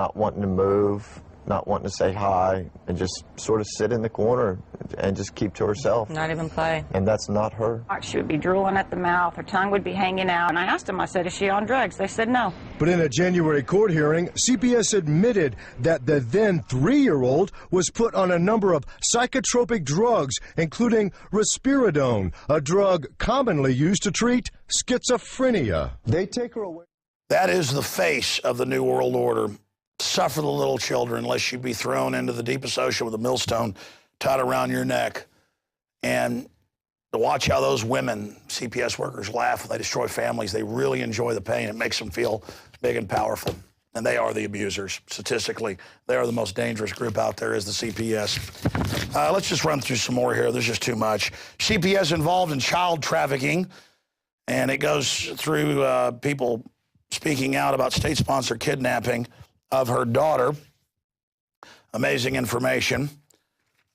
Not wanting to move, not wanting to say hi, and just sort of sit in the corner and just keep to herself. Not even play. And that's not her. She would be drooling at the mouth, her tongue would be hanging out, and I asked them, I said, is she on drugs? They said no. But in a January court hearing, CPS admitted that the then 3-year-old was put on a number of psychotropic drugs, including risperidone, a drug commonly used to treat schizophrenia. They take her away. That is the face of the New World Order. Suffer the little children, lest you be thrown into the deepest ocean with a millstone tied around your neck. And to watch how those women, CPS workers, laugh when they destroy families, they really enjoy the pain. It makes them feel big and powerful. And they are the abusers. Statistically, they are the most dangerous group out there is the CPS. Let's just run through some more here. There's just too much. CPS involved in child trafficking. And it goes through people speaking out about state-sponsored kidnapping of her daughter. Amazing information.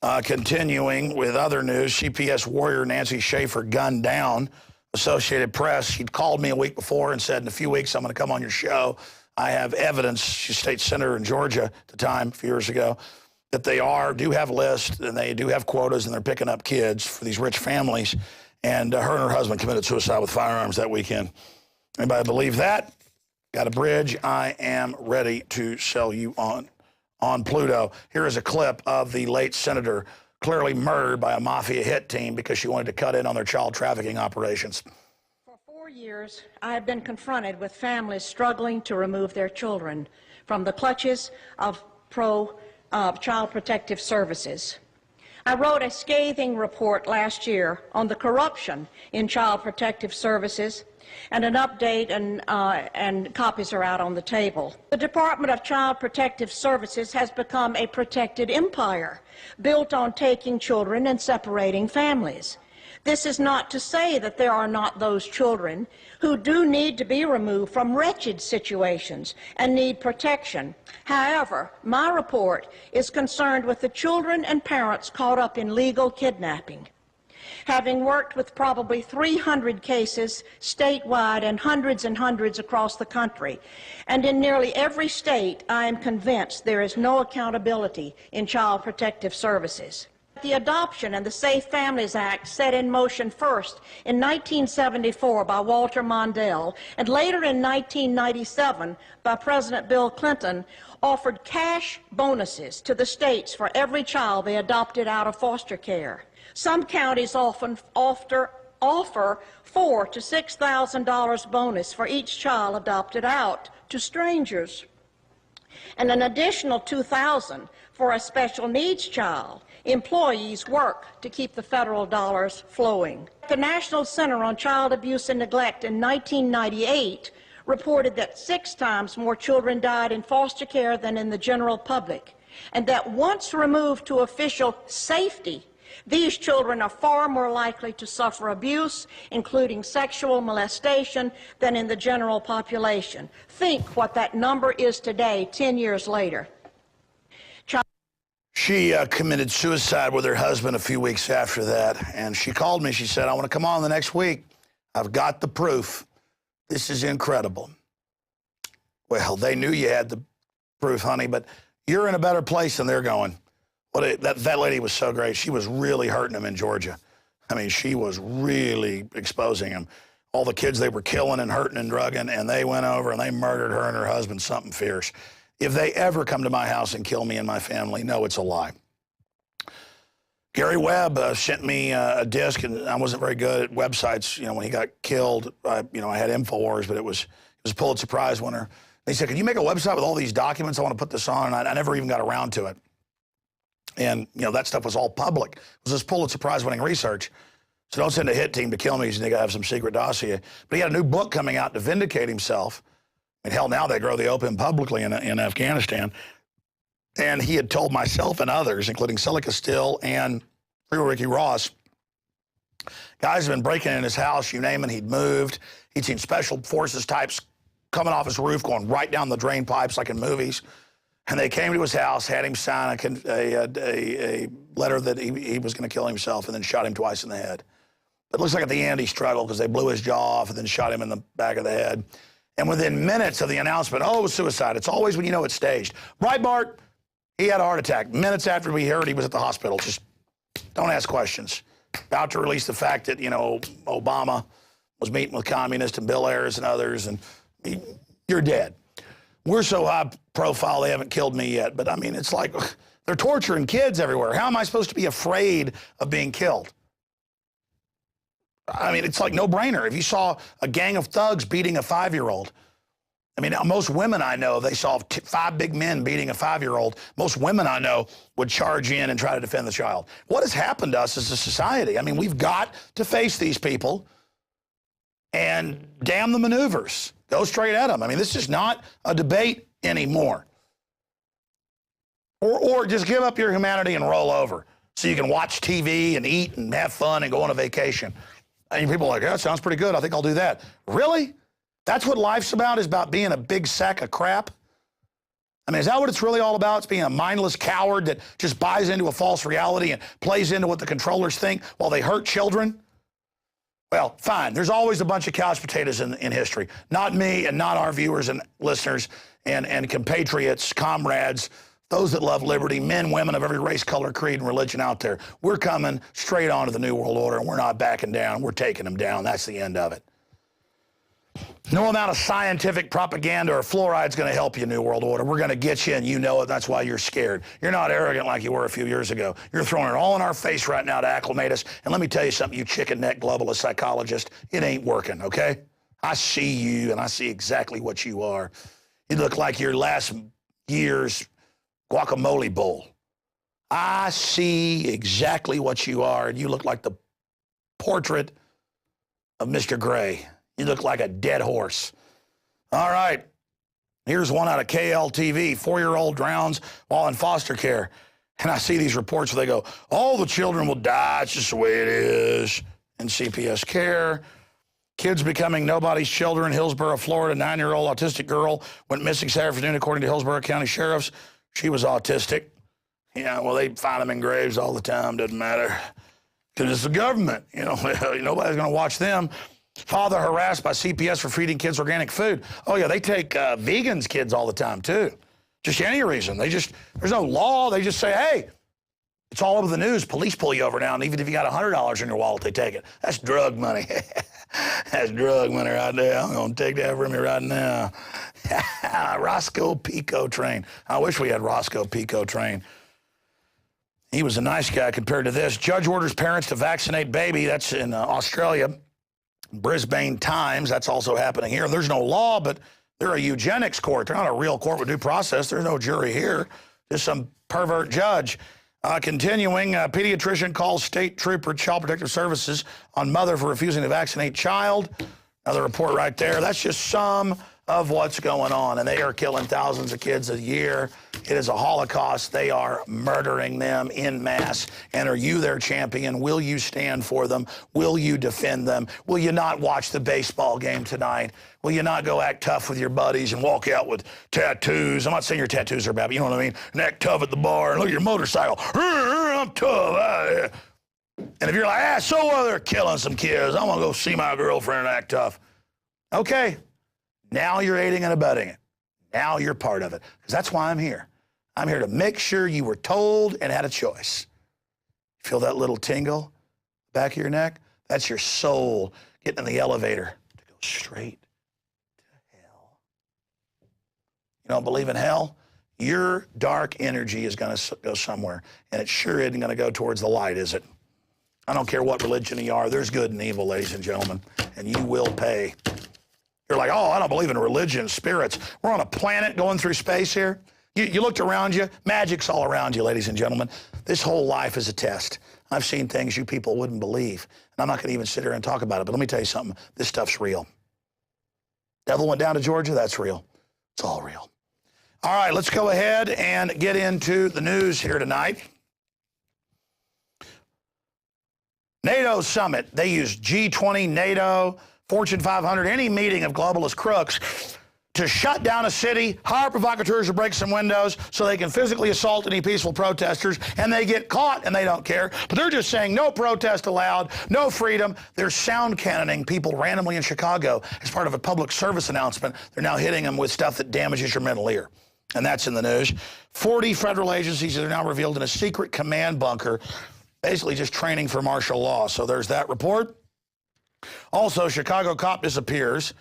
Continuing with other news, CPS warrior Nancy Schaefer gunned down. Associated Press, she'd called me a week before and said, in a few weeks, I'm going to come on your show. I have evidence, she's state senator in Georgia at the time, a few years ago, that they do have lists and they do have quotas and they're picking up kids for these rich families. And her and her husband committed suicide with firearms that weekend. Anybody believe that? Got a bridge I am ready to sell you on Pluto. Here is a clip of the late senator clearly murdered by a mafia hit team because she wanted to cut in on their child trafficking operations. For 4 years, I have been confronted with families struggling to remove their children from the clutches of Child Protective Services. I wrote a scathing report last year on the corruption in Child Protective Services, and an update and copies are out on the table. The Department of Child Protective Services has become a protected empire built on taking children and separating families. This is not to say that there are not those children who do need to be removed from wretched situations and need protection. However, my report is concerned with the children and parents caught up in legal kidnapping. Having worked with probably 300 cases statewide and hundreds across the country, and in nearly every state, I am convinced there is no accountability in Child Protective Services. The Adoption and the Safe Families Act, set in motion first in 1974 by Walter Mondale and later in 1997 by President Bill Clinton, offered cash bonuses to the states for every child they adopted out of foster care. Some counties often offer $4,000 to $6,000 bonus for each child adopted out to strangers, and an additional $2,000 for a special needs child. Employees work to keep the federal dollars flowing. The National Center on Child Abuse and Neglect in 1998 reported that 6 times more children died in foster care than in the general public, and that once removed to official safety, these children are far more likely to suffer abuse, including sexual molestation, than in the general population. Think what that number is today, 10 years later. She committed suicide with her husband a few weeks after that, and she called me. She said, I want to come on the next week. I've got the proof. This is incredible. Well, they knew you had the proof, honey, but you're in a better place than they're going. Well, that lady was so great. She was really hurting them in Georgia. I mean, she was really exposing them. All the kids they were killing and hurting and drugging, and they went over and they murdered her and her husband, something fierce. If they ever come to my house and kill me and my family, no, it's a lie. Gary Webb sent me a disc, and I wasn't very good at websites. You know, when he got killed, I had INFOWARS, but it was a Pulitzer Prize winner. They said, can you make a website with all these documents? I want to put this on, and I never even got around to it. And, that stuff was all public. It was this Pulitzer Prize-winning research. So don't send a hit team to kill me because they got to have some secret dossier. But he had a new book coming out to vindicate himself. I mean, hell, now they grow the opium publicly in Afghanistan. And he had told myself and others, including Silica Still and Free Ricky Ross, guys have been breaking in his house, you name it, he'd moved. He'd seen special forces types coming off his roof, going right down the drain pipes like in movies. And they came to his house, had him sign a letter that he was going to kill himself, and then shot him twice in the head. But it looks like at the end he struggled because they blew his jaw off and then shot him in the back of the head. And within minutes of the announcement, oh, it was suicide. It's always when you know it's staged. Breitbart, he had a heart attack. Minutes after we heard he was at the hospital. Just don't ask questions. About to release the fact that, you know, Obama was meeting with communists and Bill Ayers and others, and you're dead. We're so high profile they haven't killed me yet. But, I mean, it's like they're torturing kids everywhere. How am I supposed to be afraid of being killed? I mean, it's like no-brainer. If you saw a gang of thugs beating a 5-year-old, I mean, most women I know, they saw 5 big men beating a 5-year-old. Most women I know would charge in and try to defend the child. What has happened to us as a society? I mean, we've got to face these people and damn the maneuvers. Go straight at them. I mean, this is not a debate anymore. Or just give up your humanity and roll over so you can watch TV and eat and have fun and go on a vacation. And people are like, yeah, that sounds pretty good. I think I'll do that. Really? That's what life's about, is about being a big sack of crap? I mean, is that what it's really all about? It's being a mindless coward that just buys into a false reality and plays into what the controllers think while they hurt children? Well, fine. There's always a bunch of couch potatoes in history. Not me and not our viewers and listeners and compatriots, comrades, those that love liberty, men, women of every race, color, creed, and religion out there. We're coming straight on to the New World Order, and we're not backing down. We're taking them down. That's the end of it. No amount of scientific propaganda or fluoride's going to help you, New World Order. We're going to get you, and you know it. That's why you're scared. You're not arrogant like you were a few years ago. You're throwing it all in our face right now to acclimate us. And let me tell you something, you chicken-neck globalist psychologist. It ain't working, okay? I see you, and I see exactly what you are. You look like your last year's guacamole bowl. I see exactly what you are, and you look like the portrait of Mr. Gray. You look like a dead horse. All right. Here's one out of KLTV. 4-year-old drowns while in foster care. And I see these reports where they go, all the children will die. It's just the way it is in CPS care. Kids becoming nobody's children. Hillsborough, Florida, 9-year-old autistic girl went missing Saturday afternoon, according to Hillsborough County Sheriffs. She was autistic. Yeah, well, they find them in graves all the time. Doesn't matter. Because it's the government. You know, nobody's going to watch them. Father harassed by CPS for feeding kids organic food. Oh, yeah, they take vegans' kids all the time, too. Just any reason. There's no law. They just say, hey, it's all over the news. Police pull you over now, and even if you got $100 in your wallet, they take it. That's drug money. That's drug money right there. I'm going to take that from you right now. Roscoe Pico train. I wish we had Roscoe Pico train. He was a nice guy compared to this. Judge orders parents to vaccinate baby. That's in Australia. Brisbane Times. That's also happening here. There's no law, but they're a eugenics court. They're not a real court with due process. There's no jury here. Just some pervert judge. Continuing, a pediatrician calls state trooper Child Protective Services on mother for refusing to vaccinate child. Another report right there. That's just some of what's going on. And they are killing thousands of kids a year. It is a Holocaust. They are murdering them en masse. And are you their champion? Will you stand for them? Will you defend them? Will you not watch the baseball game tonight? Will you not go act tough with your buddies and walk out with tattoos? I'm not saying your tattoos are bad, but you know what I mean? And act tough at the bar and look at your motorcycle. I'm tough. And if you're like, so they're killing some kids. I'm going to go see my girlfriend and act tough. Okay. Now you're aiding and abetting it. Now you're part of it. Because that's why I'm here. I'm here to make sure you were told and had a choice. Feel that little tingle back of your neck? That's your soul getting in the elevator to go straight to hell. You don't believe in hell? Your dark energy is going to go somewhere. And it sure isn't going to go towards the light, is it? I don't care what religion you are. There's good and evil, ladies and gentlemen. And you will pay. You're like, oh, I don't believe in religion, spirits. We're on a planet going through space here. You looked around you. Magic's all around you, ladies and gentlemen. This whole life is a test. I've seen things you people wouldn't believe. And I'm not going to even sit here and talk about it. But let me tell you something. This stuff's real. Devil went down to Georgia. That's real. It's all real. All right, let's go ahead and get into the news here tonight. NATO summit. They use G20, NATO, Fortune 500, any meeting of globalist crooks to shut down a city, hire provocateurs to break some windows so they can physically assault any peaceful protesters, and they get caught and they don't care. But they're just saying no protest allowed, no freedom. They're sound cannoning people randomly in Chicago as part of a public service announcement. They're now hitting them with stuff that damages your mental ear. And that's in the news. 40 federal agencies are now revealed in a secret command bunker, basically just training for martial law. So there's that report. Also, Chicago cop disappears.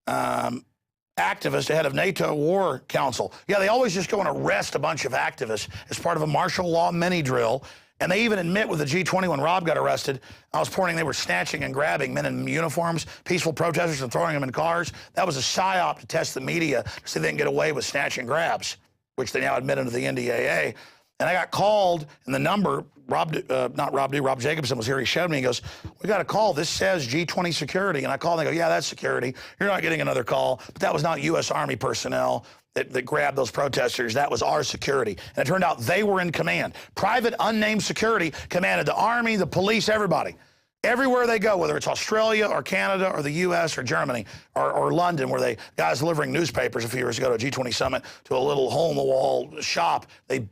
Activist head of NATO War Council. Yeah, they always just go and arrest a bunch of activists as part of a martial law mini drill. And they even admit with the G20 when Rob got arrested, I was pointing, they were snatching and grabbing men in uniforms, peaceful protesters, and throwing them in cars. That was a psyop to test the media to see if they can get away with snatch and grabs, which they now admit under the NDAA. And I got called, and the number, Rob Jacobson was here, he showed me, he goes, we got a call, this says G20 security. And I called and they go, yeah, that's security. You're not getting another call. But that was not U.S. Army personnel that grabbed those protesters. That was our security. And it turned out they were in command. Private, unnamed security commanded the Army, the police, everybody. Everywhere they go, whether it's Australia or Canada or the U.S. or Germany or London, where guys delivering newspapers a few years ago to a G20 summit to a little hole-in-the-wall shop.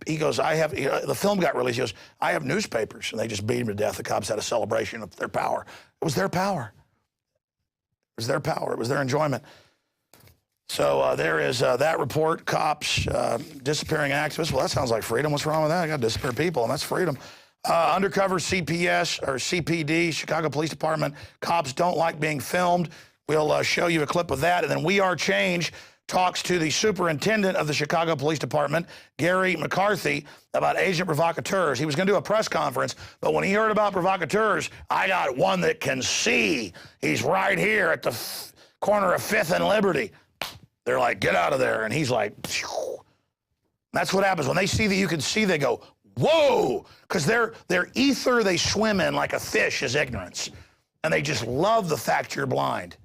He goes, the film got released. He goes, I have newspapers. And they just beat him to death. The cops had a celebration of their power. It was their power. It was their power. It was their enjoyment. So there is that report, cops disappearing activists. Well, that sounds like freedom. What's wrong with that? I got to disappear people, and that's freedom. Undercover CPS or CPD, Chicago Police Department, cops don't like being filmed. We'll show you a clip of that. And then We Are Change talks to the superintendent of the Chicago Police Department, Gary McCarthy, about agent provocateurs. He was going to do a press conference, but when he heard about provocateurs, I got one that can see. He's right here at the corner of 5th and Liberty. They're like, get out of there. And he's like, phew. That's what happens. When they see that you can see, they go, whoa, because their ether they swim in like a fish is ignorance. And they just love the fact you're blind.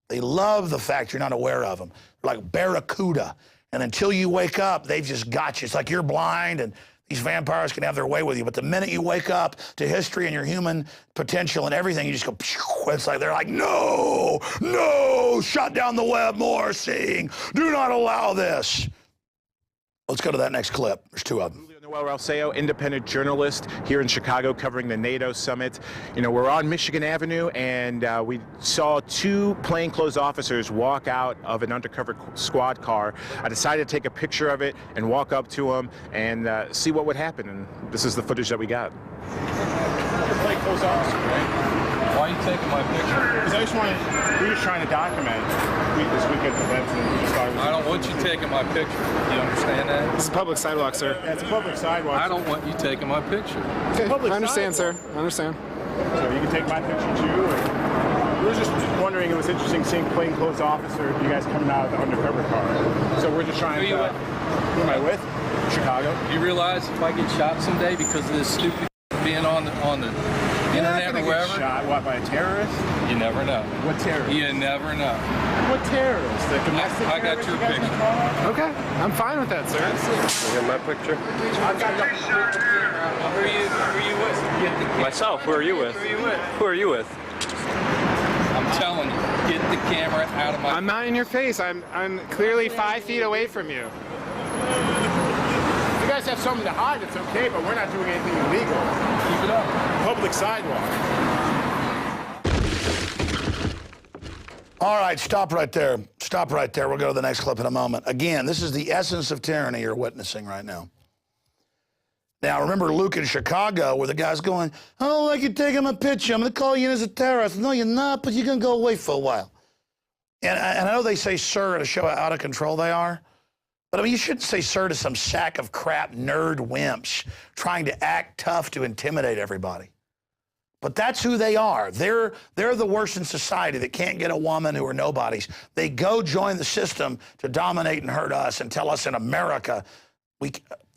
They love the fact you're not aware of them. They're like barracuda. And until you wake up, they've just got you. It's like you're blind and these vampires can have their way with you. But the minute you wake up to history and your human potential and everything, you just go, phew. It's like they're like, no, no, shut down the web, more seeing. Do not allow this. Let's go to that next clip. There's two of them. Well, Ralseo, independent journalist here in Chicago covering the NATO summit. You know, we're on Michigan Avenue, and we saw two plainclothes officers walk out of an undercover squad car. I decided to take a picture of it and walk up to them and see what would happen, and this is the footage that we got. Plainclothes officer, right? Why are you taking my picture? Because we were just trying to document this weekend's events, and we just thought it was... I don't want you taking my picture. You understand that? This is a public sidewalk, sir. Yeah, it's a public sidewalk. I don't want you taking my picture. Okay, I understand, sir. I understand. So you can take my picture too? Or... We were just wondering, it was interesting seeing plainclothes officer, you guys coming out of the undercover car. So we're just trying to... Who are you with? Who am I with? Chicago. Do you realize if I get shot someday because of this stupid being on the internet or wherever? Get shot, what, by a terrorist? You never know. What terrorist? You never know. What terrorist? The domestic I got your picture. Okay, I'm fine with that, sir. You got my picture? Who are you with? Myself. Who are you with? Who are you with? Who are you with? I'm telling you, get the camera out of my... I'm not in your face. I'm clearly 5 feet away from you. If you guys have something to hide, it's okay, but we're not doing anything illegal. Keep it up. Public sidewalk. All right, stop right there. Stop right there. We'll go to the next clip in a moment. Again, this is the essence of tyranny you're witnessing right now. Now, remember Luke in Chicago where the guy's going, I don't like you taking my picture. I'm going to call you in as a terrorist. No, you're not, but you're going to go away for a while. And I know they say sir to show how out of control they are. But I mean, you shouldn't say sir to some sack of crap nerd wimps trying to act tough to intimidate everybody. But that's who they are. They're the worst in society that can't get a woman who are nobodies. They go join the system to dominate and hurt us and tell us in America.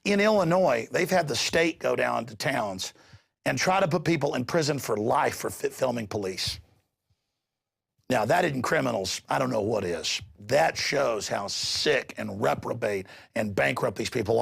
In Illinois, they've had the state go down to towns and try to put people in prison for life for filming police. Now, that isn't criminals. I don't know what is. That shows how sick and reprobate and bankrupt these people are.